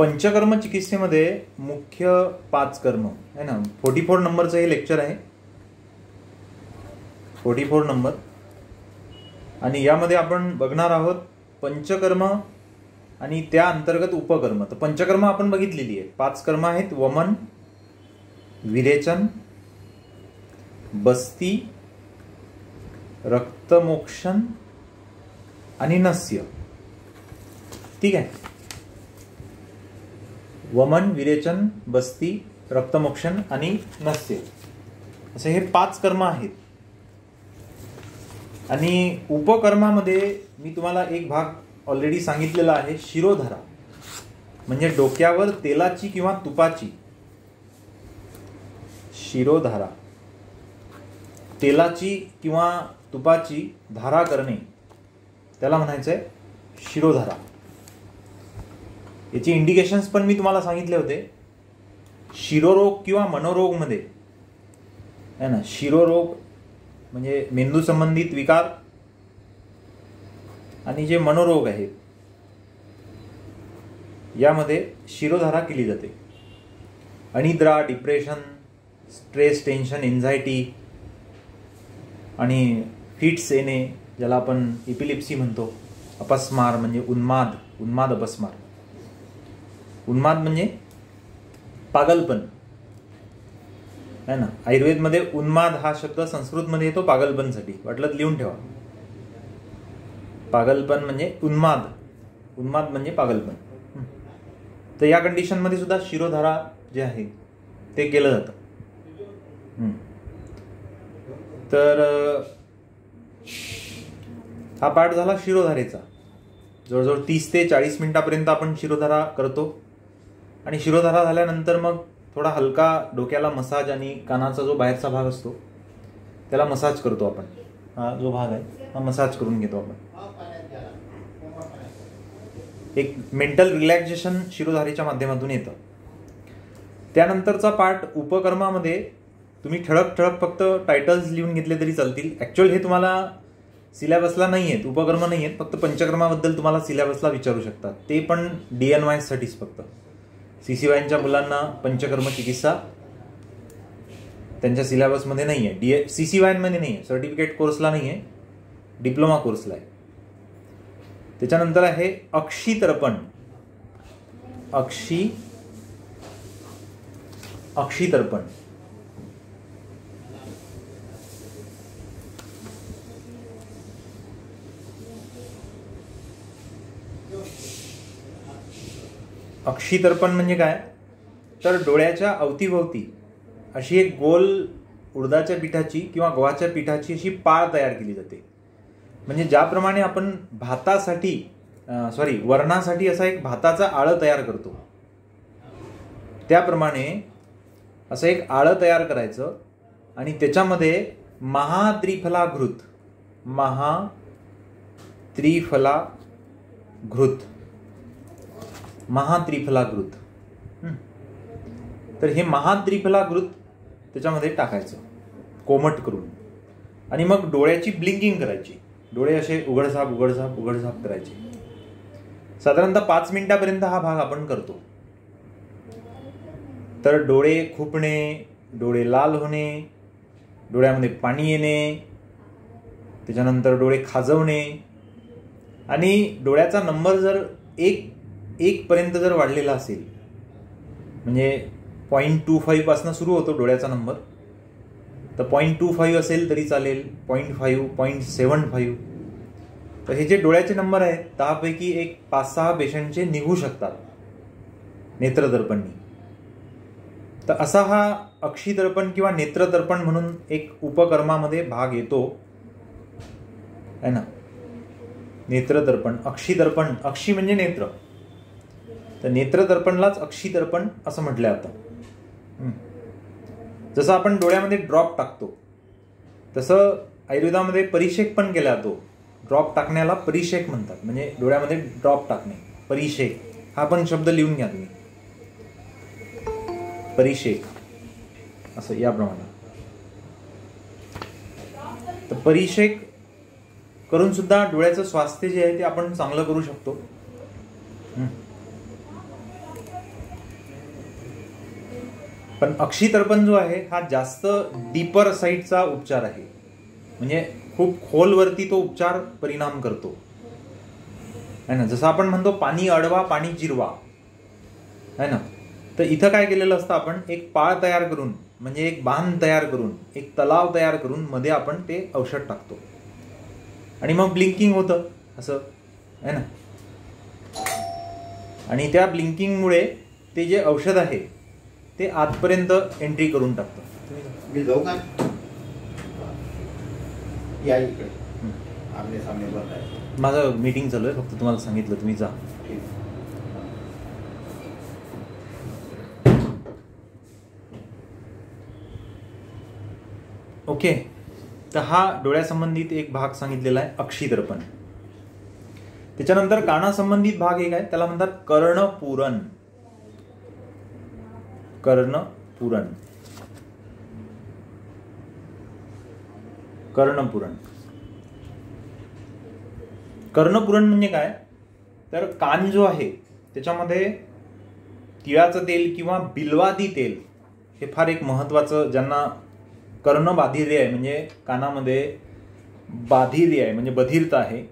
पंचकर्म चिकित्सेमध्ये मुख्य 5 कर्म आहे ना. 44 नंबरचं हे लेक्चर आहे, 44 नंबर. आणि यामध्ये आपण बघणार आहोत पंचकर्म आणि त्या अंतर्गत उपकर्म. तर पंचकर्म आपण बघितलेली आहे. 5 कर्म आहेत: वमन, विरेचन, बस्ती, रक्तमोक्षण आणि नस्य. ठीक आहे. वमन, विरेचन, बस्ती, रक्तमोक्षण आणि नस्य असे हे 5 कर्म आहेत. आणि उपकर्मामध्ये मी तुम्हाला एक भाग ऑलरेडी सांगितलेला आहे. शिरोधारा म्हणजे डोक्यावर तेलाची किंवा तुपाची, शिरोधारा तेलाची किंवा तुपाची धारा करणे, त्याला म्हणायचंय शिरोधारा. याची इंडिकेशन्स पण मी तुम्हाला सांगितले होते. शिरोरोग किंवा मनोरोग मध्ये आहे ना. शिरोरोग म्हणजे मेंदू संबंधित विकार आणि जे मनोरोग आहेत यामध्ये शिरोधारा केली जाते. अनिद्रा, डिप्रेशन, स्ट्रेस, टेन्शन, एन्झायटी आणि फिट्स येणे, ज्याला आपण इपिलिप्सी म्हणतो. अपस्मार म्हणजे उन्माद, उन्माद अपस्मार. उन्माद म्हणजे पागलपण आहे ना. आयुर्वेदमध्ये उन्माद हा शब्द संस्कृतमध्ये येतो पागलपणसाठी. वाटलं लिहून ठेवा. पागलपण म्हणजे उन्माद, उन्माद म्हणजे पागलपण. तर या कंडिशनमध्ये सुद्धा शिरोधारा जे आहे ते केलं जातं. तर हा पाठ झाला शिरोधारेचा. जवळजवळ 30 ते 40 मिनिटापर्यंत आपण शिरोधारा करतो. आणि शिरोधारा झाल्यानंतर मग थोडा हलका डोक्याला मसाज आणि कानाचा जो बाहेरचा भाग असतो त्याला मसाज करतो आपण. हा जो भाग आहे हा मसाज करून घेतो आपण. एक मेंटल रिलॅक्सेशन शिरोधारेच्या माध्यमातून येतं. त्यानंतरचा पाठ उपकर्मामध्ये तुम्ही ठळक ठळक फक्त टायटल्स लिहून घेतले तरी चालतील. ऍक्च्युअल हे तुम्हाला सिलेबसला नाही आहेत, उपकर्म नाही आहेत. फक्त पंचकर्माबद्दल तुम्हाला सिलेबसला विचारू शकतात. ते पण DNY साठीच फक्त. CCYच्या मुलांना पंचकर्म चिकित्सा त्यांच्या सिलेबसमध्ये नाही आहे. CCY मध्ये नाही आहे, सर्टिफिकेट कोर्सला नाही आहे, डिप्लोमा कोर्सला आहे. त्याच्यानंतर आहे अक्षितर्पण. अक्षितर्पण अक्षितर्पण म्हणजे काय, तर डोळ्याच्या अवतीभोवती अशी एक गोल उडदाच्या पिठाची किंवा गव्हाच्या पिठाची अशी पाळ तयार केली जाते. म्हणजे ज्याप्रमाणे आपण वरणासाठी असा एक भाताचा आळं तयार करतो, त्याप्रमाणे असं एक आळं तयार करायचं आणि त्याच्यामध्ये महात्रिफलाघृत तर हे महात्रिफलाघृत त्याच्यामध्ये टाकायचं कोमट करून. आणि मग डोळ्याची ब्लिंकिंग करायची. डोळे असे उघडझाप करायचे. साधारणतः 5 मिनिटापर्यंत हा भाग आपण करतो. तर डोळे खुपणे, डोळे लाल होणे, डोळ्यामध्ये पाणी येणे, त्याच्यानंतर डोळे खाजवणे आणि डोळ्याचा नंबर जर 1 पर्यंत जर वाढलेला असेल, म्हणजे 0.25 पासून सुरू होतो डोळ्याचा नंबर, तर 0.25 असेल तरी चालेल, 0.5, 0.75. तर हे जे डोळ्याचे नंबर आहेत 10 पैकी एक 5-6 पेशंटचे निघू शकतात नेत्रदर्पणनी. तर असा हा अक्षितर्पण किंवा नेत्रदर्पण म्हणून एक उपकर्मामध्ये भाग येतो है ना. नेत्रदर्पण, अक्षिदर्पण, अक्षी म्हणजे नेत्र, तर नेत्रदर्पणलाच अक्षिदर्पण असं म्हटलं जातं. जसं आपण डोळ्यामध्ये ड्रॉप टाकतो तसं आयुर्वेदामध्ये परिषेक पण केला जातो. ड्रॉप टाकण्याला परिषेक म्हणतात, म्हणजे डोळ्यामध्ये ड्रॉप टाकणे, परिषेक. हा पण शब्द लिहून घ्या तुम्ही, परिषेक असं याप्रमाणे. तर परिषेक करून सुद्धा डोळ्याचं स्वास्थ्य जे आहे ते आपण चांगलं करू शकतो. पण अक्षितर्पण जो आहे हा जास्त डीपर साईडचा उपचार आहे, म्हणजे खूप खोलवरती तो उपचार परिणाम करतो है ना. जसं आपण म्हणतो पाणी अडवा पाणी जिरवा है ना, तर इथं काय केलेलं असतं, आपण एक पाळ तयार करून, म्हणजे एक बांध तयार करून, एक तलाव तयार करून मध्ये आपण ते औषध टाकतो आणि मग ब्लिंकिंग होतं असं है ना. आणि त्या ब्लिंकिंगमुळे ते जे औषध आहे ते आतपर्यंत एंट्री करून टाकतं. मी जाऊ का? या इकडे आमने सामने बघाय. माझं मीटिंग चालू आहे, फक्त तुम्हाला सांगितलं तुम्ही जा. ओके, तर हा डोळ्यासंबंधित एक भाग सांगितलेला आहे अक्षितर्पण. त्याच्यानंतर कानासंबंधित भाग एक आहे, त्याला म्हणतात कर्णपुरण. कर्णपुरण. कर्णपुरण. कर्णपुरण म्हणजे काय, तर कान जो आहे त्याच्यामध्ये तिळाचं तेल किंवा बिल्वादी तेल हे फार एक महत्वाचं, ज्यांना कर्ण बाधिर्य आहे म्हणजे कानामध्ये बाधिर्य आहे म्हणजे बधिरता आहे,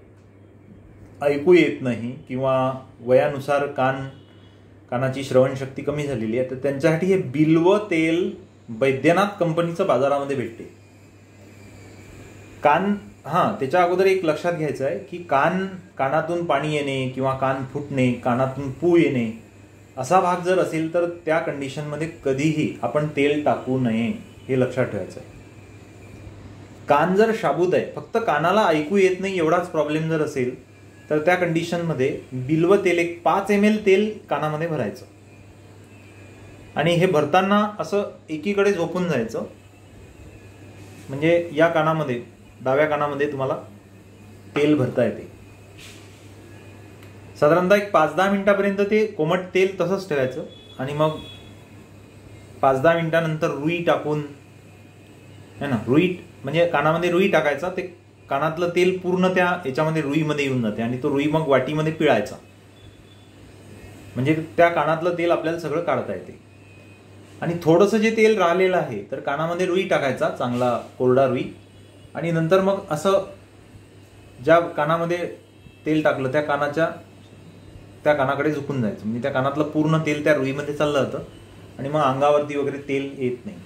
ऐकू येत नाही किंवा वयानुसार कानाची श्रवणशक्ती कमी झालेली आहे, तर त्यांच्यासाठी हे बिल्व तेल बैद्यनाथ कंपनीचं बाजारामध्ये भेटते. कान त्याच्या अगोदर एक लक्षात घ्यायचं आहे की कानातून पाणी येणे किंवा कान फुटणे, कानातून पू येणे असा भाग जर असेल तर त्या कंडिशनमध्ये कधीही आपण तेल टाकू नये, हे लक्षात ठेवायचं आहे. कान जर शाबूत आहे, फक्त कानाला ऐकू येत नाही एवढाच प्रॉब्लेम जर असेल तर त्या कंडिशनमध्ये बिल्व तेल एक 5 ml तेल कानामध्ये भरायचं आणि हे भरताना असं एकीकडे झोपून जायचं, म्हणजे या कानामध्ये, डाव्या कानामध्ये तुम्हाला तेल भरता येते. साधारणतः एक 5-10 मिनिटापर्यंत ते कोमट तेल तसंच ठेवायचं आणि मग 5-10 मिनिटानंतर रुई टाकून है ना, रुई म्हणजे कानामध्ये रुई टाकायचा, ते कानातलं तेल पूर्ण त्या याच्यामध्ये रुईमध्ये येऊन जाते आणि तो रुई मग वाटीमध्ये पिळायचा, म्हणजे त्या कानातलं तेल आपल्याला सगळं काढता येते. आणि थोडंसं जे तेल राहिलेलं आहे तर कानामध्ये रुई टाकायचा, चांगला कोरडा रुई, आणि नंतर मग असं ज्या कानामध्ये तेल टाकलं त्या कानाकडे झुकून जायचं, म्हणजे त्या कानातलं पूर्ण तेल त्या रुईमध्ये चाललं जातं आणि मग अंगावरती वगैरे तेल येत नाही.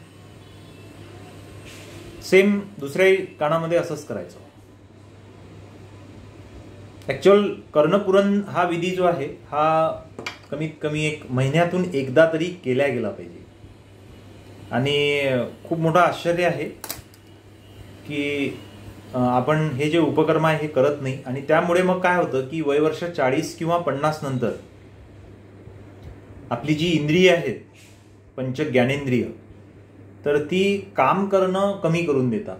सेम दुसऱ्या कानामध्ये असंच करायचं. ऍक्च्युअल कर्णपुरण हा विधी जो आहे हा कमीत कमी 1 महिन्यातून एकदा तरी केला गेला पाहिजे. आणि खूप मोठं आश्चर्य आहे की आपण हे जे उपक्रम आहे हे करत नाही, आणि त्यामुळे मग काय होतं की वयवर्ष 40 किंवा 50 नंतर आपली जी इंद्रिय आहेत, पंच ज्ञानेंद्रिय, तर ती काम करणं कमी करून देतात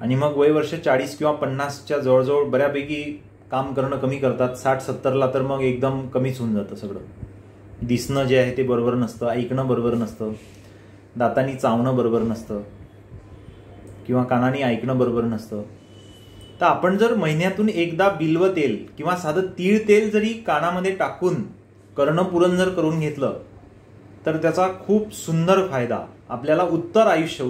आणि मग वयवर्ष 40 किंवा 50च्या जवळजवळ बऱ्यापैकी काम करणं कमी करतात. 60-70ला तर मग एकदम कमीच होऊन जातं सगळं. दिसणं जे आहे ते बरोबर नसतं, ऐकणं बरोबर नसतं, दातांनी चावणं बरोबर नसतं किंवा कानाने ऐकणं बरोबर नसतं. तर आपण जर महिन्यातून एकदा बिल्व तेल किंवा साधं तीळ तेल जरी कानामध्ये टाकून कर्णपुरण जर करून घेतलं तर त्याचा खूप सुंदर फायदा आपल्याला उत्तर आयुष्य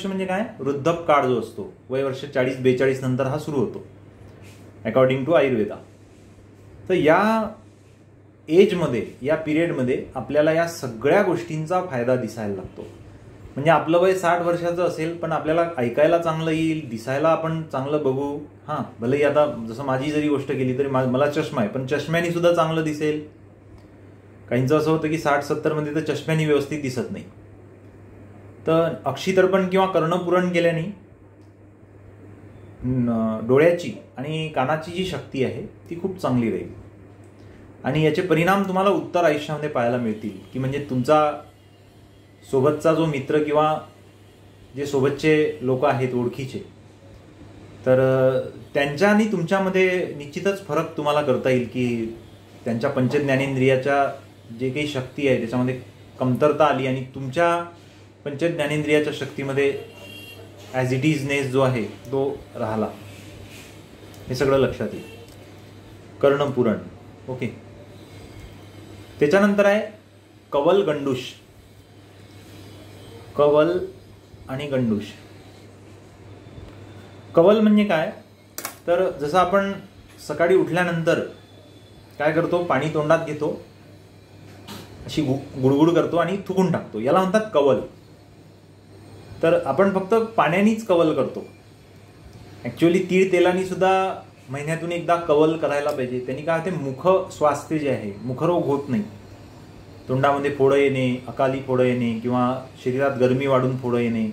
म्हणजे काय, वृद्धपकाळ जो असतो वयवर्ष 40-42 नंतर हा सुरू होतो अकॉर्डिंग टू आयुर्वेदा. तर या एजमध्ये, या पिरियडमध्ये आपल्याला या सगळ्या गोष्टींचा फायदा दिसायला लागतो. म्हणजे आपलं वय 60 वर्षाचं असेल पण आपल्याला ऐकायला चांगलं येईल, दिसायला आपण चांगलं बघू. भलेही आता जसं माझी जरी गोष्ट केली तरी मला चष्मा आहे पण चष्म्याने सुद्धा चांगलं दिसेल. काहींचं असं होतं की 60-70 मध्ये तर चष्म्याने व्यवस्थित दिसत नाही. तर अक्षितर्पण किंवा कर्णपुरण केल्याने डोळ्याची आणि कानाची जी शक्ती आहे ती खूप चांगली राहील आणि याचे परिणाम तुम्हाला उत्तर आयुष्यामध्ये पाहायला मिळतील. की म्हणजे तुमचा सोबतचा जो मित्र किंवा जे सोबतचे लोक आहेत ओळखीचे, तर त्यांच्या आणि तुमच्यामध्ये निश्चितच फरक तुम्हाला करता येईल की त्यांच्या पंचज्ञानेंद्रियाच्या जे काही शक्ती आहे त्याच्यामध्ये कमतरता आली आणि तुमच्या पंचज्ञानेंद्रियाच्या शक्तीमध्ये ॲज इट इजनेस जो आहे तो राहिला. हे सगळं लक्षात येईल. कर्णपुरण. ओके. त्याच्यानंतर आहे कवल गंडूश. कवल आणि गंडूश. कवल म्हणजे काय, तर जसं आपण सकाळी उठल्यानंतर काय करतो, पाणी तोंडात घेतो, अशी गुडगुड करतो आणि थुकून टाकतो, याला म्हणतात कवल. तर आपण फक्त पाण्यानेच कवल करतो. ॲक्च्युअली तीळ तेलाने सुद्धा महिन्यातून एकदा कवल करायला पाहिजे. त्यांनी काय होते, मुख स्वास्थ्य जे आहे, मुखरोग होत नाही. तोंडामध्ये फोडं येणे, अकाली फोडं येणे, किंवा शरीरात गरमी वाढून फोडं येणे,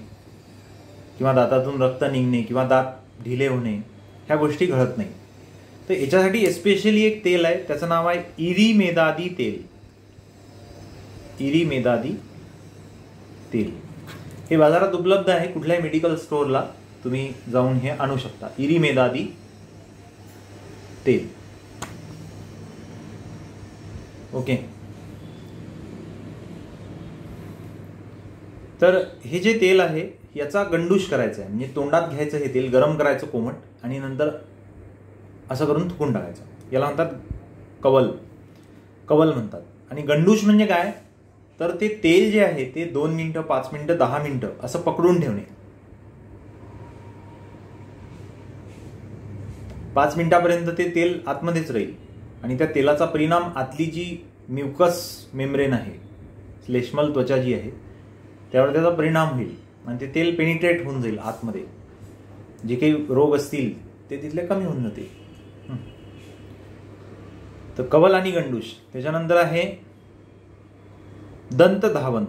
किंवा दातातून रक्त निघणे, किंवा दात ढिले होणे, ह्या गोष्टी घडत नाही. तर याच्यासाठी एस्पेशली एक तेल आहे, त्याचं नाव आहे इरीमेदादी तेल. इरीमेदादी तेल हे बाजारात उपलब्ध आहे. कुठल्याही मेडिकल स्टोअरला तुम्ही जाऊन हे आणू शकता. इरीमेदादी तेल. ओके. तर हे जे तेल आहे याचा गंडूश करायचा आहे, म्हणजे तोंडात घ्यायचं हे तेल, गरम करायचं कोमट, आणि नंतर असं करून थुकून टाकायचं. याला म्हणतात कवल. कवल म्हणतात. आणि गंडूश म्हणजे काय, तर ते तेल जे आहे ते 2 मिनिटं, 5 मिनिटं, 10 मिनिटं असं पकडून ठेवणे. 5 मिनिटापर्यंत ते तेल आतमध्येच राहील आणि त्या तेलाचा परिणाम आतली जी म्युकस मेम्ब्रेन आहे, श्लेष्मल त्वचा जी आहे, त्यावर त्याचा परिणाम होईल आणि ते तेल पेनिट्रेट होऊन जाईल आतमध्ये. जे काही रोग असतील ते तिथले कमी होऊन जातील. तर कवल आणि गंडूश. त्याच्यानंतर आहे दंतधावन.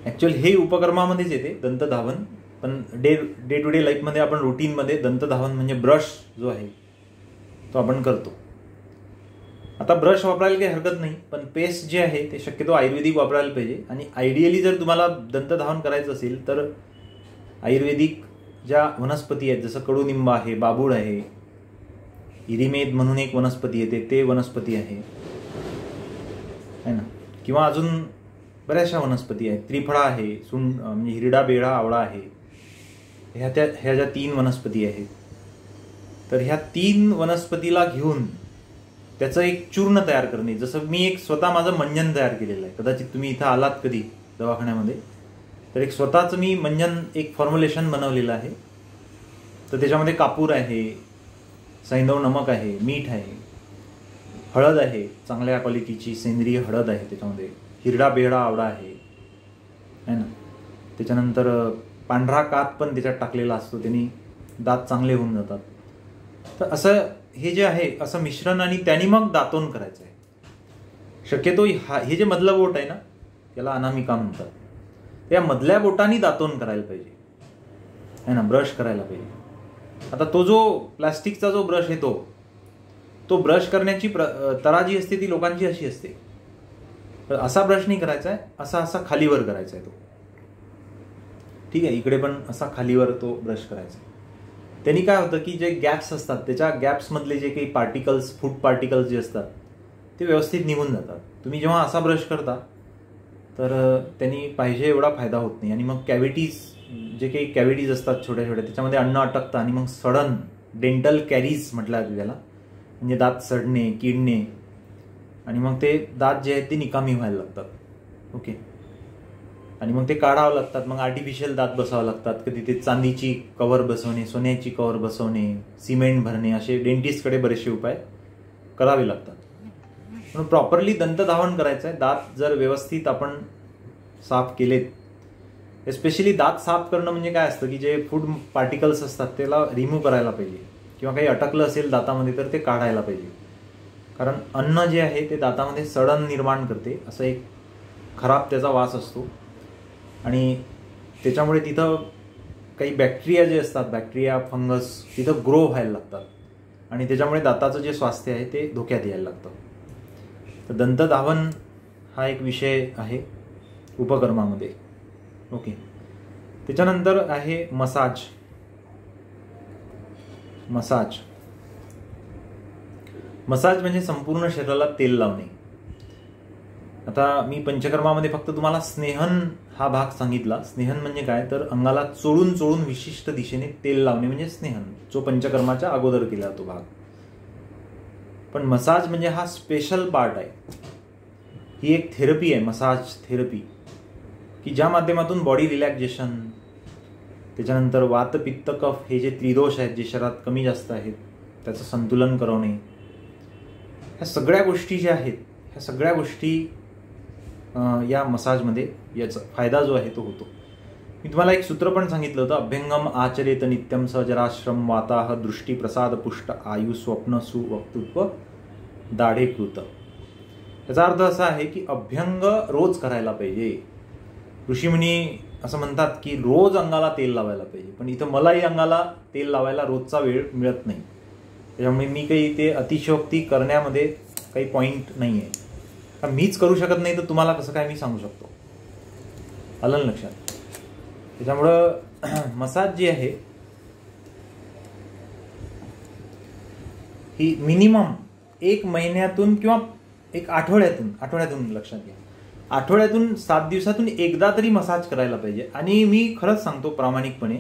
ऍक्च्युअली हे उपकर्मामध्येच येते दंतधावन, पण डे टू डे लाईफमध्ये आपण रुटीनमध्ये दंतधावन म्हणजे ब्रश जो आहे तो आपण करतो. आता ब्रश वापरायला काही हरकत नाही, पण पेस्ट जे आहे ते शक्यतो आयुर्वेदिक वापरायला पाहिजे. आणि आयडियली जर तुम्हाला दंतधावन करायचं असेल तर आयुर्वेदिक ज्या वनस्पती आहेत, जसं कडुनिंब आहे, बाबूळ आहे, इरिमेद म्हणून एक वनस्पती येते, ते वनस्पती आहे ना, किंवा अजून बऱ्याचशा वनस्पती आहेत. त्रिफळा आहे, म्हणजे हिरडा, बेडा, आवळा आहे. ह्या ज्या 3 वनस्पती आहेत, तर ह्या 3 वनस्पतीला घेऊन त्याचं एक चूर्ण तयार करणे. जसं मी एक स्वतः माझं मंजन तयार केलेलं आहे. कदाचित तुम्ही इथं आलात कधी दवाखान्यामध्ये, तर एक स्वतःचं मी मंजन एक फॉर्म्युलेशन बनवलेलं आहे. तर त्याच्यामध्ये कापूर आहे, सैंधव नमक आहे, मीठ आहे, हळद आहे, चांगल्या क्वालिटीची सेंद्रिय हळद आहे, त्याच्यामध्ये हिरडा, बेहडा, आवडा आहे ना. त्याच्यानंतर पांढरा कात पण त्याच्यात टाकलेला असतो, त्यांनी दात चांगले होऊन जातात. तर असं हे जे आहे असं मिश्रण, आणि त्यांनी मग दातोन करायचं आहे. शक्यतो हे जे मधलं बोट आहे ना, याला अनामिका म्हणतात. त्या मधल्या बोटाने दातोन करायला पाहिजे आहे ना, ब्रश करायला पाहिजे. आता तो जो प्लास्टिकचा जो ब्रश आहे तो ब्रश करण्याची तराजी असते ती लोकांची अशी असते. तर असा ब्रश नाही करायचा आहे, असा खालीवर करायचा आहे तो. ठीक आहे, इकडे पण असा खालीवर तो ब्रश करायचा. त्यांनी काय होतं की जे गॅप्स असतात, त्याच्या गॅप्समधले जे काही पार्टिकल्स, फूड पार्टिकल्स जे असतात ते व्यवस्थित निघून जातात. तुम्ही जेव्हा असा ब्रश करता तर त्यांनी पाहिजे एवढा फायदा होत नाही. आणि मग कॅव्हिटीज, जे काही कॅव्हिटीज असतात छोट्या छोट्या, त्याच्यामध्ये अन्न अटकतं आणि मग सडन डेंटल कॅरीज म्हटलं जातं त्याला, म्हणजे दात सडणे, किडणे, आणि मग ते दात जे आहेत ते निकामी व्हायला लागतात. ओके. आणि मग ते काढावं लागतात. मग आर्टिफिशियल दात बसावं लागतात. कधी ते चांदीची कव्हर बसवणे, सोन्याची कव्हर बसवणे, सिमेंट भरणे, असे डेंटिस्टकडे बरेचसे उपाय करावे लागतात. म्हणून प्रॉपरली दंतधावन करायचं आहे. दात जर व्यवस्थित आपण साफ केलेत, एस्पेशली दात साफ करणं म्हणजे काय असतं की जे फूड पार्टिकल्स असतात त्याला रिमूव्ह करायला पाहिजे, किंवा काही अटकलं असेल दातामध्ये तर ते काढायला पाहिजे. कारण अन्न जे आहे ते दातामध्ये सडन निर्माण करते, असं एक खराब त्याचा वास असतो. आणि त्याच्यामुळे तिथं काही बॅक्टेरिया जे असतात, बॅक्टेरिया, फंगस तिथं ग्रो व्हायला लागतात, आणि त्याच्यामुळे दाताचं जे स्वास्थ्य आहे ते धोक्यात यायला लागतं. तर दंतधावन हा एक विषय आहे उपकर्मामध्ये. ओके. त्याच्यानंतर आहे मसाज. मसाज म्हणजे संपूर्ण शरीराला तेल लावणे. आता मी पंचकर्मामध्ये फक्त तुम्हाला स्नेहन हा भाग सांगितला. स्नेहन म्हणजे काय, तर अंगाला चोळून चोळून विशिष्ट दिशेने तेल लावणे म्हणजे स्नेहन, जो पंचकर्माच्या अगोदर केला तो भाग. पण मसाज म्हणजे हा स्पेशल पार्ट आहे. ही एक थेरपी आहे, मसाज थेरपी. की ज्या माध्यमातून बॉडी रिलॅक्सेशन, त्याच्यानंतर वात पित्त कफ हे जे त्रिदोष आहेत जे शरीरात कमी जास्त आहेत त्याचं संतुलन करवणे, ह्या सगळ्या गोष्टी ज्या आहेत ह्या सगळ्या गोष्टी या मसाजमध्ये याचा फायदा जो आहे तो होतो. मी तुम्हाला एक सूत्र पण सांगितलं होतं, अभ्यंगम आचरेत नित्यम सजराश्रम वाताह दृष्टी प्रसाद पुष्ट आयु स्वप्न सुवक्तृत्व दाढेकृत. याचा अर्थ असा आहे की अभ्यंग रोज करायला पाहिजे. ऋषीमुनी असं म्हणतात की रोज अंगाला तेल लावायला पाहिजे, पण इथं मलाही अंगाला तेल लावायला रोजचा वेळ मिळत नाही, त्याच्यामुळे मी काही ते अतिशयोक्ती करण्यामध्ये काही पॉईंट नाही आहे. मीच करू शकत नाही तर तुम्हाला कसं काय मी सांगू शकतो, आलं लक्षात. त्याच्यामुळं मसाज जी आहे ही मिनिमम 1 महिन्यातून किंवा 1 आठवड्यातून लक्षात घ्या, आठवड्यातून 7 दिवसातून एकदा तरी मसाज करायला पाहिजे. आणि मी खरंच सांगतो प्रामाणिकपणे,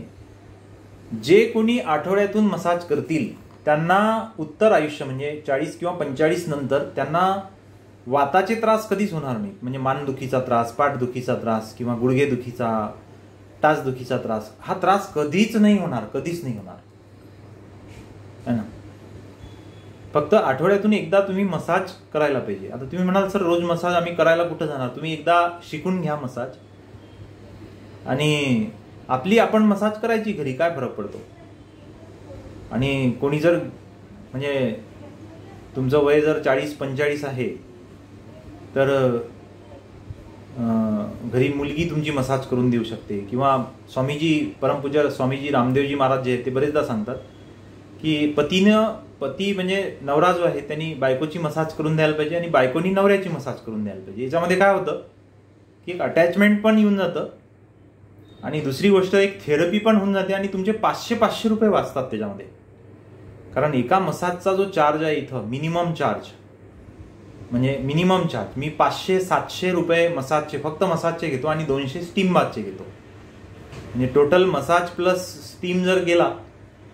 जे कोणी आठवड्यातून मसाज करतील त्यांना उत्तर आयुष्य म्हणजे 40 किंवा 45 नंतर त्यांना वाताचे त्रास कधीच होणार नाहीत. म्हणजे मानदुखीचा त्रास, पाठदुखीचा त्रास किंवा गुडघेदुखीचा, टाचदुखीचा त्रास, हा त्रास कधीच नाही होणार, कधीच नाही होणार है ना. फक्त आठवड्यातून एकदा तुम्ही मसाज करायला पाहिजे. आता तुम्ही म्हणाल सर रोज मसाज आम्ही करायला कुठं जाणार, तुम्ही एकदा शिकून घ्या मसाज आणि आपण मसाज करायची घरी, काय फरक पडतो. आणि कोणी जर म्हणजे तुमचं वय जर 40-45 आहे तर घरी मुलगी तुमची मसाज करून देऊ शकते. किंवा स्वामीजी, परमपूज्य स्वामीजी रामदेवजी महाराज जे आहेत ते बरेचदा सांगतात की पती म्हणजे नवरा जो आहे त्यांनी बायकोची मसाज करून द्यायला पाहिजे आणि बायकोनी नवऱ्याची मसाज करून द्यायला पाहिजे. याच्यामध्ये काय होतं की एक अटॅचमेंट पण येऊन जातं आणि दुसरी गोष्ट एक थेरपी पण होऊन जाते आणि तुमचे 500 रुपये वाचतात त्याच्यामध्ये. कारण एका मसाजचा जो चार्ज आहे इथं मिनिमम चार्ज मी 500-700 रुपये मसाजचे, फक्त मसाजचे घेतो आणि 200 स्टीम बाथचे घेतो. म्हणजे टोटल मसाज प्लस स्टीम जर गेला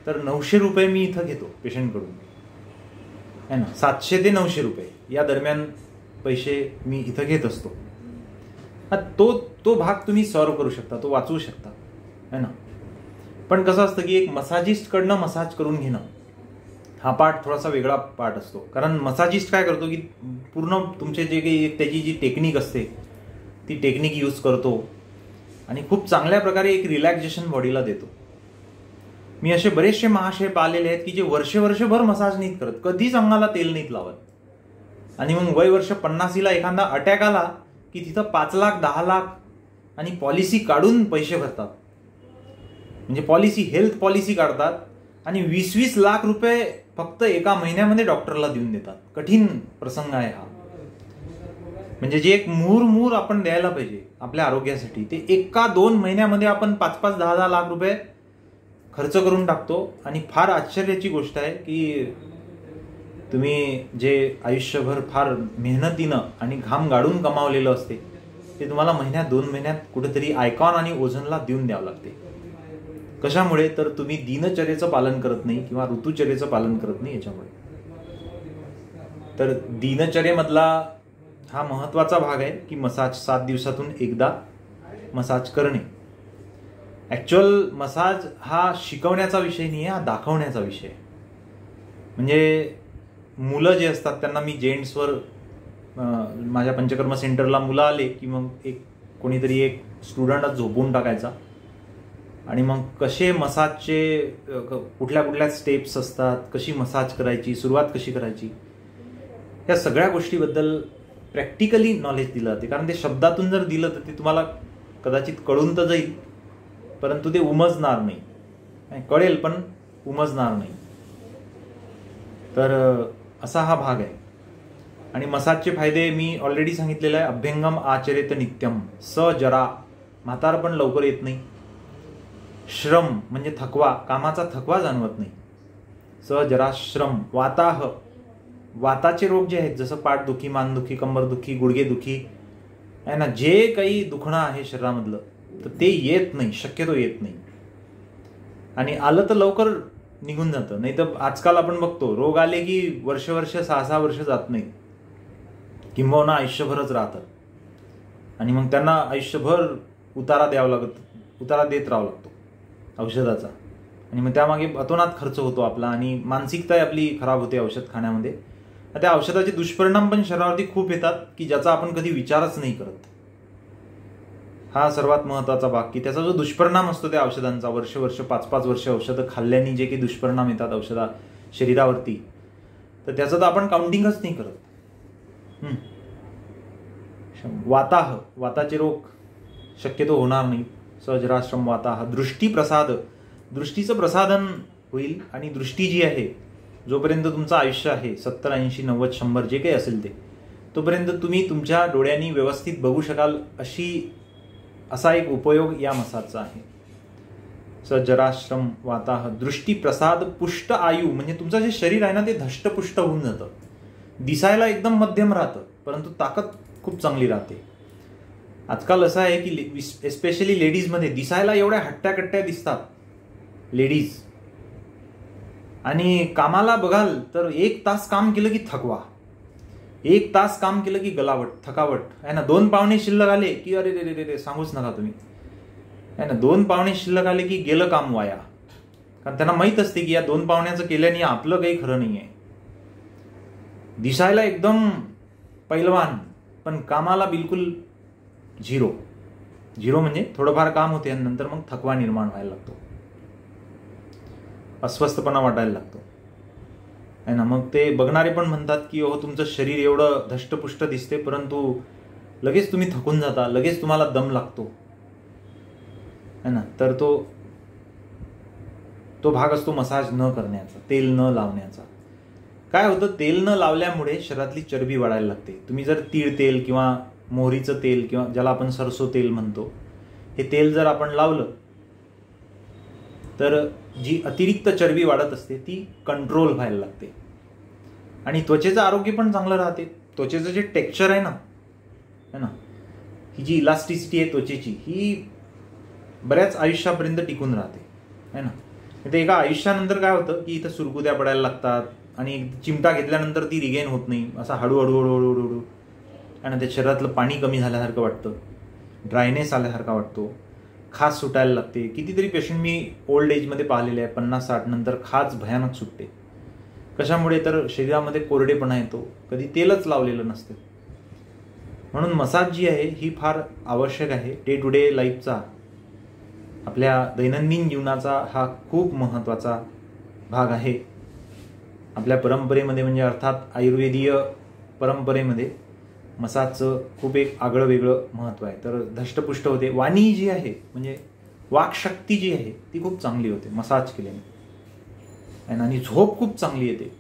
तर 900 रुपये मी इथं घेतो पेशंटकडून है ना. 700 ते 900 रुपये या दरम्यान पैसे मी इथं घेत असतो. तो भाग तुम्ही सॉल्व्ह करू शकता, तो वाचवू शकता है ना. पण कसं असतं की एक मसाजिस्ट कडनं मसाज करून घेणं हा पार्ट थोडासा वेगळा पार्ट असतो. कारण मसाजिस्ट काय करतो की पूर्ण तुमचे जे काही त्याची जी टेक्निक असते ती टेक्निक यूज करतो आणि खूप चांगल्या प्रकारे एक रिलॅक्सेशन बॉडीला देतो. मी असे बरेचसे महाशय पाहिलेले आहेत की जे वर्षभर मसाज नाहीत करत, कधीच अंगाला तेल नाहीत लावत, आणि मग वर्ष 50ला एखादा अटॅक आला की तिथं 5 लाख 10 लाख आणि पॉलिसी काढून पैसे भरतात. म्हणजे हेल्थ पॉलिसी काढतात आणि 20-20 लाख रुपये फक्त एका महिन्यामध्ये डॉक्टरला देऊन देतात. कठीण प्रसंग आहे हा. म्हणजे जे एक मूर आपण द्यायला पाहिजे आपल्या आरोग्यासाठी ते 1-2 महिन्यामध्ये आपण 5-5, 10-10 लाख रुपये खर्च करून टाकतो. आणि फार आश्चर्याची गोष्ट आहे की तुम्ही जे आयुष्यभर फार मेहनतीनं आणि घाम गाडून कमावलेलं असते ते तुम्हाला 1-2 महिन्यात कुठेतरी आयकॉन आणि ओझनला देऊन द्यावं लागते. कशामुळे तर तुम्ही दिनचर्येचं पालन करत नाही किंवा ऋतुचर्येचं पालन करत नाही याच्यामुळे. तर दिनचर्येमधला हा महत्वाचा भाग आहे की मसाज 7 दिवसातून एकदा मसाज करणे. ऍक्च्युअल मसाज हा शिकवण्याचा विषय नाही आहे, हा दाखवण्याचा विषय आहे. म्हणजे मुलं जे असतात त्यांना मी जेंट्सवर माझ्या पंचकर्म सेंटरला मुलं आले की मग कोणीतरी एक स्टुडंटच झोपून टाकायचा आणि मग कसे मसाजचे कुठल्या स्टेप्स असतात, कशी मसाज करायची, सुरुवात कशी करायची, या सगळ्या गोष्टीबद्दल प्रॅक्टिकली नॉलेज दिलं जाते. कारण ते शब्दातून जर दिलं तर ते तुम्हाला कदाचित कळून तर जाईल परंतु ते उमजणार नाही, कळेल पण उमजणार नाही. तर असा हा भाग आहे. आणि मसाजचे फायदे मी ऑलरेडी सांगितलेले आहे. अभ्यंगम आचरेत नित्यम, जरा म्हातारपण लवकर येत नाही. श्रम म्हणजे थकवा, कामाचा थकवा जाणवत नाही. जरा श्रम. वाताचे रोग जे आहेत जसं पाठदुखी, मानदुखी, कंबरदुखी, गुडघेदुखी आहे ना, जे काही दुखणं आहे शरीरामधलं तर ते येत नाही, शक्यतो येत नाही. आणि आलं तर लवकर निघून जातं. नाही तर आजकाल आपण बघतो रोग आले की वर्ष 6-6 वर्ष जात नाही, किंबहुना आयुष्यभरच राहतात. आणि मग त्यांना आयुष्यभर उतारा देत राहावा लागतो औषधाचा, आणि मग त्यामागे अतोनात खर्च होतो आपला आणि मानसिकता आपली खराब होते औषध खाण्यामध्ये. त्या औषधाचे दुष्परिणाम पण शरीरावरती खूप येतात की ज्याचा आपण कधी विचारच नाही करत. हा सर्वात महत्त्वाचा भाग की त्याचा जो दुष्परिणाम असतो त्या औषधांचा, वर्ष 5-5 वर्ष औषधं खाल्ल्याने जे काही दुष्परिणाम येतात औषधा शरीरावरती, तर त्याचं तर आपण काउंटिंगच नाही करत. वाताचे रोग शक्यतो होणार नाही. सजराश्रम वाताह. दृष्टीचं प्रसादन होईल, आणि दृष्टी जी आहे, जोपर्यंत तुमचं आयुष्य आहे 70, 80, 90, 100 जे काही असेल ते, तोपर्यंत तुम्ही तुमच्या डोळ्यांनी व्यवस्थित बघू शकाल असा एक उपयोग या मसाजचा आहे. सजराश्रम वाताह. दृष्टी प्रसाद पुष्ट आयु, म्हणजे तुमचं जे शरीर आहे ना ते धष्टपुष्ट होऊन जातं. दिसायला एकदम मध्यम राहतं, परंतु ताकद खूप चांगली राहते. आजकाल असं आहे की एस्पेशली लेडीजमध्ये दिसायला एवढ्या हट्ट्याकट्ट्या दिसतात लेडीज, आणि कामाला बघाल तर 1 तास काम केलं की थकवा, 1 तास काम केलं की थकावट आहे ना. 2 पावणे शिल्लक आले की अरे रे रे सांगूच नका तुम्ही, आहे ना. 2 पावणे शिल्लक आले की गेलं काम वाया, कारण त्यांना माहित असते की या 2 पावण्याचं केल्याने आपलं काही खरं नाही आहे. दिसायला एकदम पैलवान, पण कामाला बिलकुल झिरो म्हणजे थोडंफार काम होते आणि नंतर मग थकवा निर्माण व्हायला लागतो, अस्वस्थपणा वाटायला लागतो, आहे ना. मग ते बघणारे पण म्हणतात की तुमचं शरीर एवढं धष्टपुष्ट दिसते, परंतु लगेच तुम्ही थकून जाता, लगेच तुम्हाला दम लागतो, है ना. तर तो भाग असतो मसाज न करण्याचा, तेल न लावण्याचा. काय होतं, तेल न लावल्यामुळे शरीरातली चरबी वाढायला लागते. तुम्ही जर तीळ तेल किंवा मोहरीचं तेल किंवा ज्याला आपण सरसो तेल म्हणतो, हे तेल जर आपण लावलं तर जी अतिरिक्त चरबी वाढत असते ती कंट्रोल व्हायला लागते, आणि त्वचेचं आरोग्य पण चांगलं राहते. त्वचेचं जे टेक्स्चर आहे ना, है ना, ही जी इलास्टिसिटी आहे त्वचेची, ही बऱ्याच आयुष्यापर्यंत टिकून राहते, है ना. ते एका आयुष्यानंतर काय होतं की इथं सुरकुत्या पडायला लागतात, आणि चिमटा घेतल्यानंतर ती रिगेन होत नाही, असा हळूहळू आणि त्या शरीरातलं पाणी कमी झाल्यासारखं वाटतं, ड्रायनेस आल्यासारखा वाटतो, खाज सुटायला लागते. कितीतरी पेशंट मी ओल्ड एजमध्ये पाहिलेले आहे, 50-60 नंतर खाज भयानक सुटते. कशामुळे, तर शरीरामध्ये कोरडेपणा येतो, कधी तेलच लावलेलं नसते. म्हणून मसाज जी आहे ही फार आवश्यक आहे. डे टू डे लाईफचा, आपल्या दैनंदिन जीवनाचा हा खूप महत्त्वाचा भाग आहे. आपल्या परंपरेमध्ये, म्हणजे अर्थात आयुर्वेदीय परंपरेमध्ये मसाजचं खूप एक आगळं वेगळं महत्त्व आहे. तर धष्टपुष्ट होते. वाणी जी आहे, म्हणजे वाक्शक्ती जी आहे ती खूप चांगली होते मसाज केल्याने, आणि झोप खूप चांगली येते.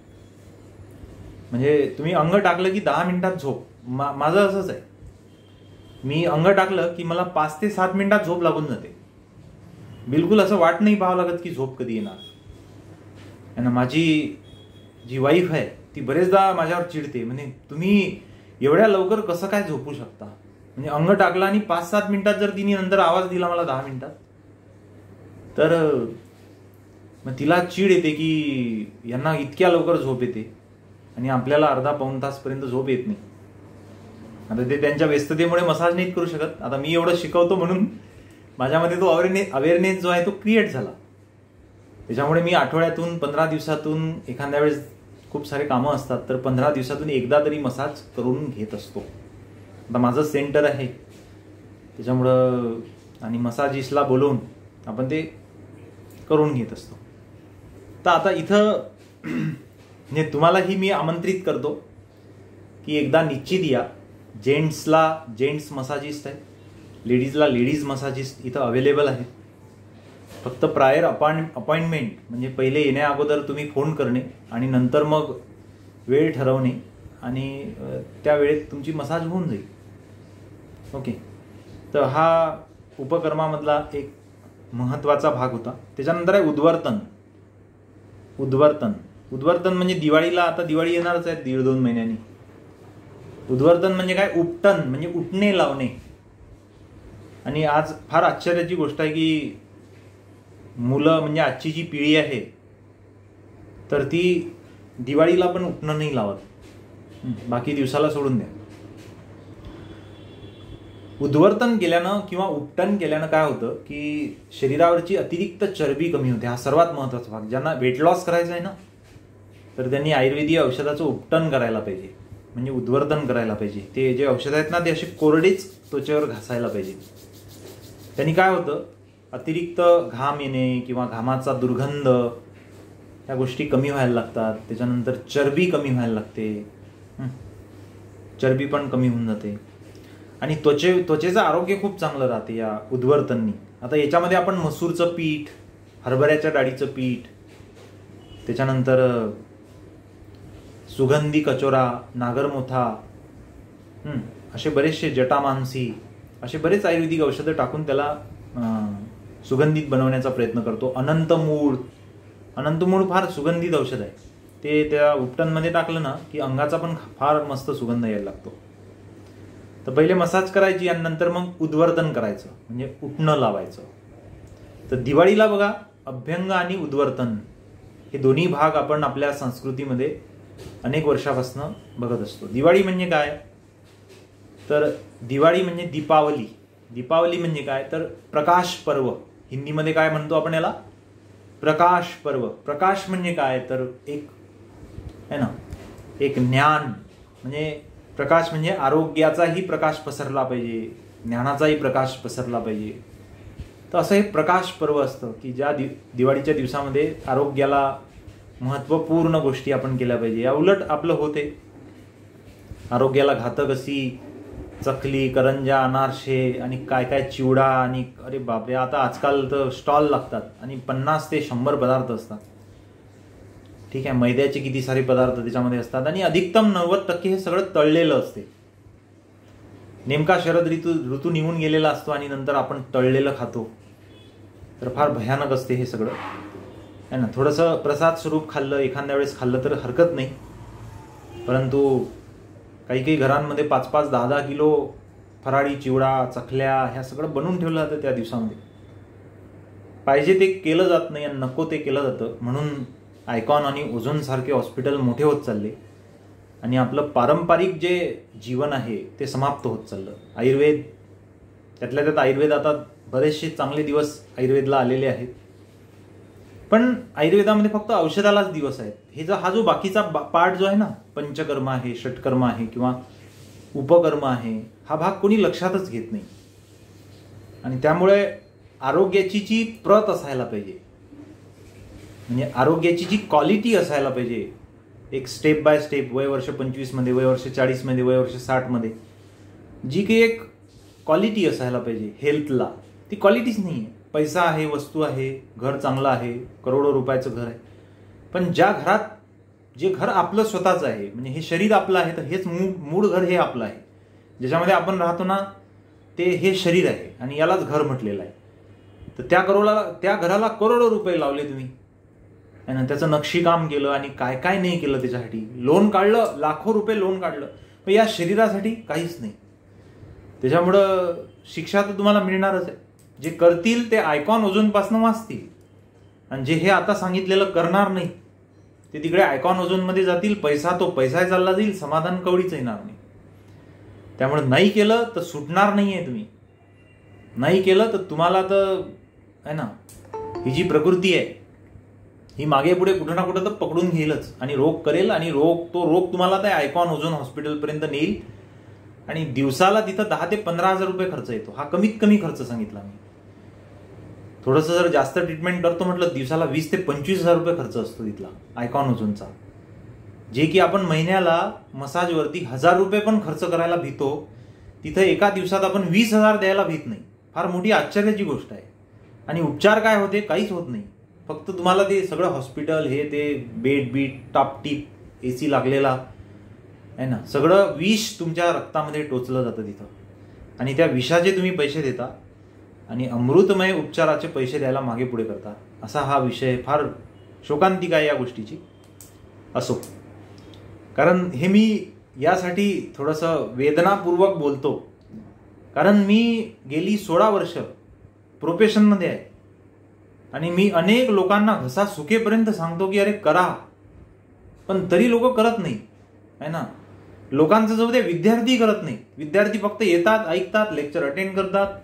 म्हणजे तुम्ही अंग टाकलं की 10 मिनिटात झोप. माझं असंच आहे, मी अंग टाकलं की मला 5 ते 7 मिनिटात झोप लागून जाते. बिलकुल असं वाट नाही पाहावं लागत की झोप कधी येणार. आणि माझी जी वाईफ आहे ती बरेचदा माझ्यावर चिडते, म्हणजे तुम्ही एवढ्या लवकर कसं काय झोपू शकता. म्हणजे अंग टाकला आणि 5-7 मिनिटात जर तिने नंतर आवाज दिला मला 10 मिनिटात, तर मग तिला चीड येते की यांना इतक्या लवकर झोप येते आणि आपल्याला अर्धा-पाऊण तासपर्यंत झोप येत नाही. आता ते त्यांच्या व्यस्ततेमुळे मसाज नाहीत करू शकत. आता मी एवढं शिकवतो म्हणून माझ्यामध्ये तो अवेअरनेस जो आहे तो क्रिएट झाला. त्याच्यामुळे मी आठवड्यातून 15 दिवसातून, एखाद्या वेळेस खूप सारे कामं असतात तर 15 दिवसातून एकदा तरी मसाज करून घेत असतो. आता माझं सेंटर आहे त्याच्यामुळं, आणि मसाजिस्टला बोलवून आपण ते करून घेत असतो. तर आता इथं म्हणजे तुम्हालाही मी आमंत्रित करतो की एकदा निश्चित या. जेंट्सला जेंट्स मसाजिस्ट आहे, लेडीजला लेडीज मसाजिस्ट इथं अवेलेबल आहेत. फक्त प्रायर अपॉइंटमेंट, म्हणजे पहिले येण्या अगोदर तुम्ही फोन करणे आणि नंतर मग वेळ ठरवणे, आणि त्या वेळेत तुमची मसाज होऊन जाईल. ओके. तर हा उपक्रमामधला एक महत्त्वाचा भाग होता. त्याच्यानंतर आहे उद्वर्तन म्हणजे दिवाळीला, आता दिवाळी येणारच आहे 1.5-2 महिन्यांनी. उद्वर्तन म्हणजे काय, उपटन म्हणजे उठणे लावणे. आणि आज फार आश्चर्याची गोष्ट आहे की मुलं, म्हणजे आजची जी पिढी आहे तर ती दिवाळीला पण उठणं नाही लावत, बाकी दिवसाला सोडून द्या. उद्वर्तन केल्यानं किंवा उपटन केल्यानं काय होतं की शरीरावरची अतिरिक्त चरबी कमी होते. हा सर्वात महत्वाचा भाग. ज्यांना वेट लॉस करायचं आहे ना, तर त्यांनी आयुर्वेदिक औषधाचं उपटन करायला पाहिजे, म्हणजे उद्वर्तन करायला पाहिजे. ते जे औषध आहेत ना ते असे कोरडेच त्वचेवर घासायला पाहिजे. त्यांनी काय होतं, अतिरिक्त घाम येणे किंवा घामाचा दुर्गंध ह्या गोष्टी कमी व्हायला लागतात. त्याच्यानंतर चरबी कमी व्हायला लागते, चरबी पण कमी होऊन जाते आणि त्वचेचं आरोग्य खूप चांगलं राहते या उद्वर्तननी. आता याच्यामध्ये आपण मसूरचं पीठ, हरभऱ्याच्या डाळीचं पीठ, त्याच्यानंतर सुगंधी कचोरा, नागरमोथा, असे बरेचसे, जटामांसी, असे बरेच आयुर्वेदिक औषधं टाकून त्याला सुगंधित बनवण्याचा प्रयत्न करतो. अनंतमूळ फार सुगंधित औषध आहे. ते त्या उपटनमध्ये टाकलं ना की अंगाचा पण फार मस्त सुगंध यायला लागतो. तर पहिले मसाज करायची आणि नंतर मग उद्वर्तन करायचं, म्हणजे उठणं लावायचं. तर दिवाळीला बघा, अभ्यंग आणि उद्वर्तन हे दोन्ही भाग आपण आपल्या संस्कृतीमध्ये अनेक वर्षापासून बघत असतो. दिवाळी म्हणजे काय, तर दिवाळी म्हणजे दीपावली. दीपावली म्हणजे काय, तर प्रकाश पर्व. हिंदीमध्ये काय म्हणतो आपण याला, प्रकाश पर्व. प्रकाश म्हणजे काय, तर एक है ना, एक ज्ञान, म्हणजे प्रकाश म्हणजे आरोग्याचाही प्रकाश पसरला पाहिजे, ज्ञानाचाही प्रकाश पसरला पाहिजे. तर असं हे प्रकाश पर्व असतं की ज्या दिवाळीच्या दिवसामध्ये आरोग्याला महत्त्वपूर्ण गोष्टी आपण केल्या पाहिजे. या उलट आपलं होते, आरोग्याला घातक अशी चकली, करंजा, अनारसे आणि काय काय चिवडा आणि अरे बापरे, आता आजकाल तर स्टॉल लागतात आणि 50 ते 100 पदार्थ असतात. ठीक आहे, मैद्याचे किती सारे पदार्थ त्याच्यामध्ये असतात आणि अधिकतम 90% हे सगळं तळलेलं असते. नेमका शरद ऋतू निघून गेलेला असतो आणि नंतर आपण तळलेलं खातो, तर फार भयानक असते हे सगळं, है ना. थोडंसं प्रसाद स्वरूप खाल्लं, एखाद्या वेळेस खाल्लं तर हरकत नाही, परंतु काही काही घरांमध्ये 5-5, 10-10 किलो फराळी चिवडा, चकल्या ह्या सगळं बनवून ठेवलं जातं त्या दिवसामध्ये. पाहिजे ते केलं जात नाही आणि नको ते केलं जातं. म्हणून आयकॉन आणि ओझोन सारखे हॉस्पिटल मोठे होत चालले आणि आपलं पारंपरिक जे जीवन आहे ते समाप्त होत चाललं. आयुर्वेद, त्यातल्या त्यात आयुर्वेद, आता बरेचसे चांगले दिवस आयुर्वेदला आलेले आहेत, पण आयुर्वेदामध्ये फक्त औषधालाच दिवस आहेत. हा जो बाकीचा पार्ट जो आहे ना, पंचकर्म आहे, षटकर्म आहे किंवा उपकर्म आहे, हा भाग कोणी लक्षातच घेत नाही. आणि त्यामुळे आरोग्याची जी प्रत असायला पाहिजे, म्हणजे आरोग्याची जी क्वालिटी असायला पाहिजे, एक स्टेप बाय स्टेप, वय वर्ष 25 मध्ये, वय वर्ष 40 मध्ये, वय वर्ष 60 मध्ये, जी काही एक क्वालिटी असायला पाहिजे हेल्थला, ती क्वालिटीच नाही आहे. पैसा आहे, वस्तू आहे, घर चांगलं आहे, करोडो रुपयाचं घर आहे, पण ज्या घरात, जे घर आपलं स्वतःचं आहे, म्हणजे हे शरीर आपलं आहे, तर हेच मूळ घर हे आपलं आहे. ज्याच्यामध्ये आपण राहतो ना, ते हे शरीर आहे आणि यालाच घर म्हटलेलं आहे. तर त्या घराला करोडो रुपये लावले तुम्ही, आणि त्याचं नक्षीकाम केलं आणि काय काय नाही केलं, त्याच्यासाठी लोन काढलं, लाखो रुपये लोन काढलं, पण या शरीरासाठी काहीच नाही. त्याच्यामुळं शिक्षा तर तुम्हाला मिळणारच आहे. जे करतील ते आयकॉन ओझोनपासून वाचतील, आणि जे हे आता सांगितलेलं करणार नाही ते तिकडे आयकॉन ओझोनमध्ये जातील. पैसा तो पैसा चालला जाईल, समाधान कवडीच येणार नाही. त्यामुळे नाही केलं तर सुटणार नाहीये. तुम्ही नाही केलं तर तुम्हाला तर आहे ना, ही जी प्रकृती आहे ही मागे पुढे कुठं ना कुठं तर पकडून घेईलच आणि रोग करेल, आणि तो रोग तुम्हाला त्या आयकॉन ओझोन हॉस्पिटलपर्यंत नेईल, आणि दिवसाला तिथं 10 ते 15 हजार रुपये खर्च येतो. हा कमीत कमी खर्च सांगितला मी. थोडंसं जर जास्त ट्रीटमेंट करतो म्हटलं, दिवसाला 20 ते 25 हजार रुपये खर्च असतो तिथला आयकॉन ओझोनचा, जे की आपण महिन्याला मसाजवरती 1000 रुपये पण खर्च करायला भीतो, तिथं एका दिवसात आपण 20,000 द्यायला भीत नाही. फार मोठी आश्चर्याची गोष्ट आहे. आणि उपचार काय होते, काहीच होत नाही. फक्त तुम्हाला ते सगळं हॉस्पिटल, हे ते बेड टापटीप AC लागलेला आहे ना, सगळं विष तुमच्या रक्तामध्ये टोचलं जातं तिथं, आणि त्या विषाचे तुम्ही पैसे देता आणि अमृतमय उपचाराचे पैसे द्यायला मागे पुढे करता. असा हा विषय, फार शोकांतिक आहे या गोष्टीची. असो, कारण हे मी यासाठी थोडंसं वेदनापूर्वक बोलतो, कारण मी गेली 16 वर्ष प्रोफेशनमध्ये आहे आणि मी अनेक लोकांना घसा सुकेपर्यंत सांगतो की अरे करा, पण तरी लोक करत नाही, है ना. लोकांचं जाऊ दे, विद्यार्थी करत नाही. विद्यार्थी फक्त येतात, ऐकतात, लेक्चर अटेंड करतात.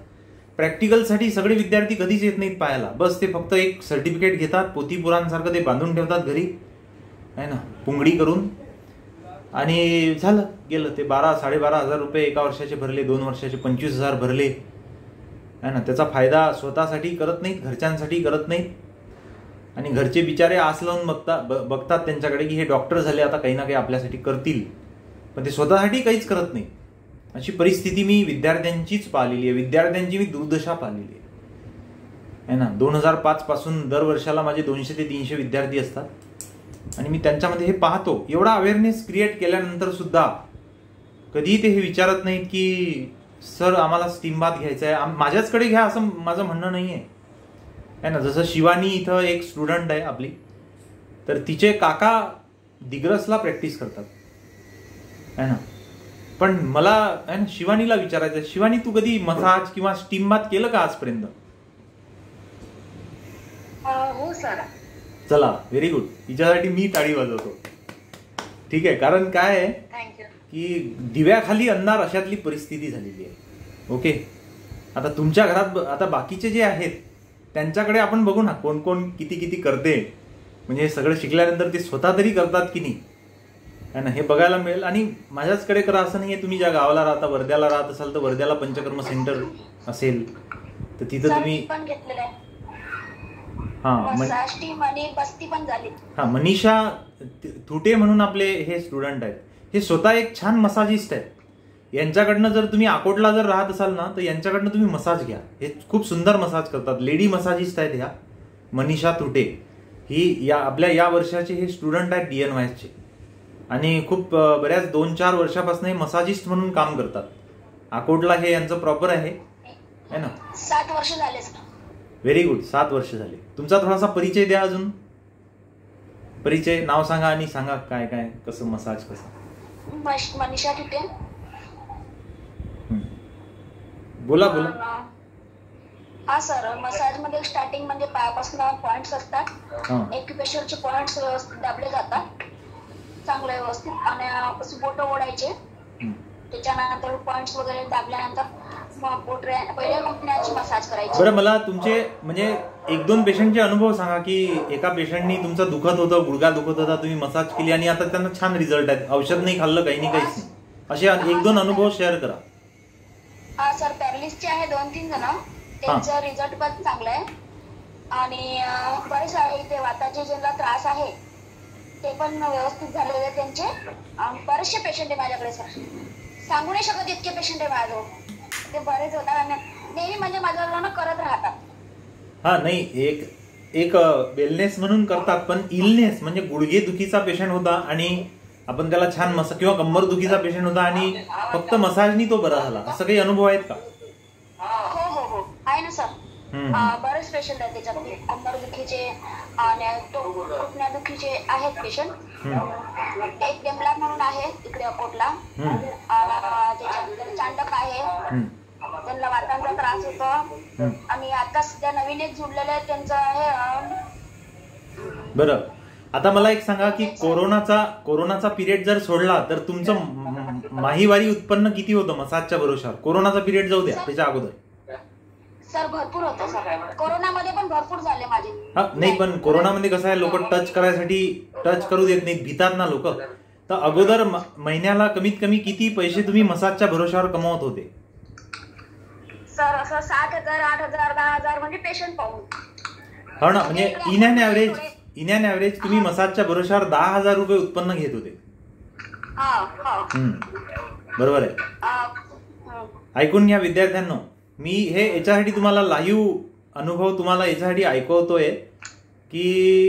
प्रॅक्टिकलसाठी सगळे विद्यार्थी कधीच येत नाहीत पाहायला. बस ते फक्त एक सर्टिफिकेट घेतात, पोथीपुरांसारखं ते बांधून ठेवतात घरी, आहे ना, पुंगडी करून, आणि झालं गेलं. ते 12-12,500 रुपये एका वर्षाचे भरले, 2 वर्षाचे 25,000 भरले, आहे ना. त्याचा फायदा स्वतःसाठी करत नाहीत, घरच्यांसाठी करत नाहीत. आणि घरचे बिचारे आस लावून बघतात त्यांच्याकडे की हे डॉक्टर झाले, आता काही ना काही आपल्यासाठी करतील, पण ते स्वतःसाठी काहीच करत नाही. अशी परिस्थिती मी विद्यार्थ्यांचीच पाहिलेली आहे. विद्यार्थ्यांची मी दुर्दशा पाहिलेली आहे ना. 2005 पासून दर वर्षाला माझे 200 ते 300 विद्यार्थी असतात, आणि मी त्यांच्यामध्ये हे पाहतो. एवढा अवेअरनेस क्रिएट केल्यानंतर सुद्धा कधीही ते हे विचारत नाहीत की सर आम्हाला स्टीम बाथ घ्यायचा आहे, माझ्याचकडे घ्या, असं माझं म्हणणं नाही आहे ना. जसं शिवानी इथं एक स्टुडंट आहे आपली, तर तिचे काका दिग्रसला प्रॅक्टिस करतात, आहे ना. पण मला आहे ना शिवानीला विचारायचं, शिवानी तू कधी मसाज किंवा स्टीम बाथ केलं का आजपर्यंत? हो सर. चला, व्हेरी गुड. तिच्यासाठी मी टाळी वाजवतो. ठीक आहे, कारण काय आहे की दिव्याखाली अंधार अशातली परिस्थिती झालेली आहे. ओके, आता तुमच्या घरात आता बाकीचे जे आहेत त्यांच्याकडे आपण बघू ना, कोण कोण किती किती करते. म्हणजे हे सगळं शिकल्यानंतर ते स्वतः तरी करतात की नाही, है ना, हे बघायला मिळेल. आणि माझ्याचकडे करा असं नाहीये. तुम्ही ज्या गावाला राहता, वर्ध्याला राहत असाल तर वर्ध्याला पंचकर्म सेंटर असेल तर तिथं तुम्ही मनीषा थुटे म्हणून आपले हे स्टुडंट आहेत. हे स्वतः एक छान मसाजिस्ट आहेत. यांच्याकडनं जर तुम्ही अकोटला जर राहत असाल ना तर यांच्याकडनं तुम्ही मसाज घ्या. हे खूप सुंदर मसाज करतात. लेडी मसाजिस्ट आहेत ह्या, मनीषा थुटे. ही आपल्या या वर्षाचे हे स्टुडंट आहेत DNYSचे, आणि खूप बऱ्याच 2-4 वर्षापासून हे मसाजिस्ट म्हणून काम करतात. अकोटला हे यांचं प्रॉपर आहे ना. 7 वर्ष झाले. व्हेरी गुड, 7 वर्ष झाले. तुमचा थोडासा परिचय द्या. अजून परिचय, नाव सांगा आणि सांगा काय काय कसं मसाज कसं. मनीषा थुटे. बोला बोला. हा सर, मसाज मध्ये स्टार्टिंग म्हणजे पायापासून पॉइंट्स असतात. एक्युप्रेशरचे पॉइंट्स व्यवस्थित दाबले जातात, चांगले व्यवस्थित, आणि बोट ओढायचे. त्याच्यानंतर पॉइंट्स वगैरे दाबल्यानंतर पहिले घुटण्याची मसाज करायची. बरं, मला तुमचे म्हणजे 1-2 पेशंटचे अनुभव सांगा की एका पेशंटनी तुमचं दुखत होतं, गुडघा दुखत होता, तुम्ही मसाज केली आणि आता त्यांना छान रिझल्ट आहेत, औषध नाही खाल्लं, काही नाही, काहीच नाही. असे 1-2 अनुभव शेअर करा. हा सर, पॅरालिसचे आहे 2-3 जण, त्यांचा रिझल्ट पण चांगला आहे. आणि बरेच आहे इथे वाताचे ज्यांना त्रास आहे ते पण व्यवस्थित झालेले त्यांचे. बरेचसे पेशंट आहे माझ्याकडे सर, सांगू नाही शकत इतके पेशंट आहे माझ्याजवळ. ते बरेच होतात नेहमी, म्हणजे माझ्याजवळ करत राहतात. हा नाही, एक वेलनेस म्हणून करतात, पण इलनेस म्हणजे गुडघे दुखीचा पेशंट होता आणि आपण त्याला छान मसाज, किंवा कंबर दुखीचा पेशंट होता आणि फक्त मसाजनी तो बरा झाला, असं काही अनुभव आहेत का? हो हो हो, आहे ना सर. बरेच पेशंट आहेत त्याच्यामध्ये, कंबर दुखीचे आणि घुटण्या दुखीचे आहेत पेशंट. एक डेमला म्हणून आहे इकडे अकोटला, त्याच्यानंतर चांडक आहे, त्यांना वातांचा त्रास होतो. आणि आता सध्या नवीन एक जुडलेले आहेत, त्यांचं आहे. बरं, आता मला एक सांगा की कोरोनाचा पिरियड जर सोडला तर तुमचं माहीवारी उत्पन्न किती होतं मसाजच्या भरोशावर? कोरोनाचा पिरियड जाऊ द्या, त्याच्या अगोदर. सर भरपूर होतं सर, कोरोनामध्ये पण भरपूर झाले माझे. हा नाही, पण कोरोनामध्ये कसं आहे, लोक टच करायसाठी टच करू देत नाहीत, भितात ना लोक. तर अगोदर महिन्याला कमीत कमी किती पैसे तुम्ही मसाजच्या भरोशावर कमवत होते? सर असं 7,000, 8,000, 10,000 म्हणजे पेशंट पाहून. हो ना, म्हणजे इन अँड ॲव्हरेज तुम्ही मसाजच्या भरोशावर 10,000 रुपये उत्पन्न घेत होते. बरोबर आहे. ऐकून घ्या विद्यार्थ्यांनो, मी हे याच्यासाठी तुम्हाला लाईव्ह अनुभव तुम्हाला याच्यासाठी ऐकवतोय की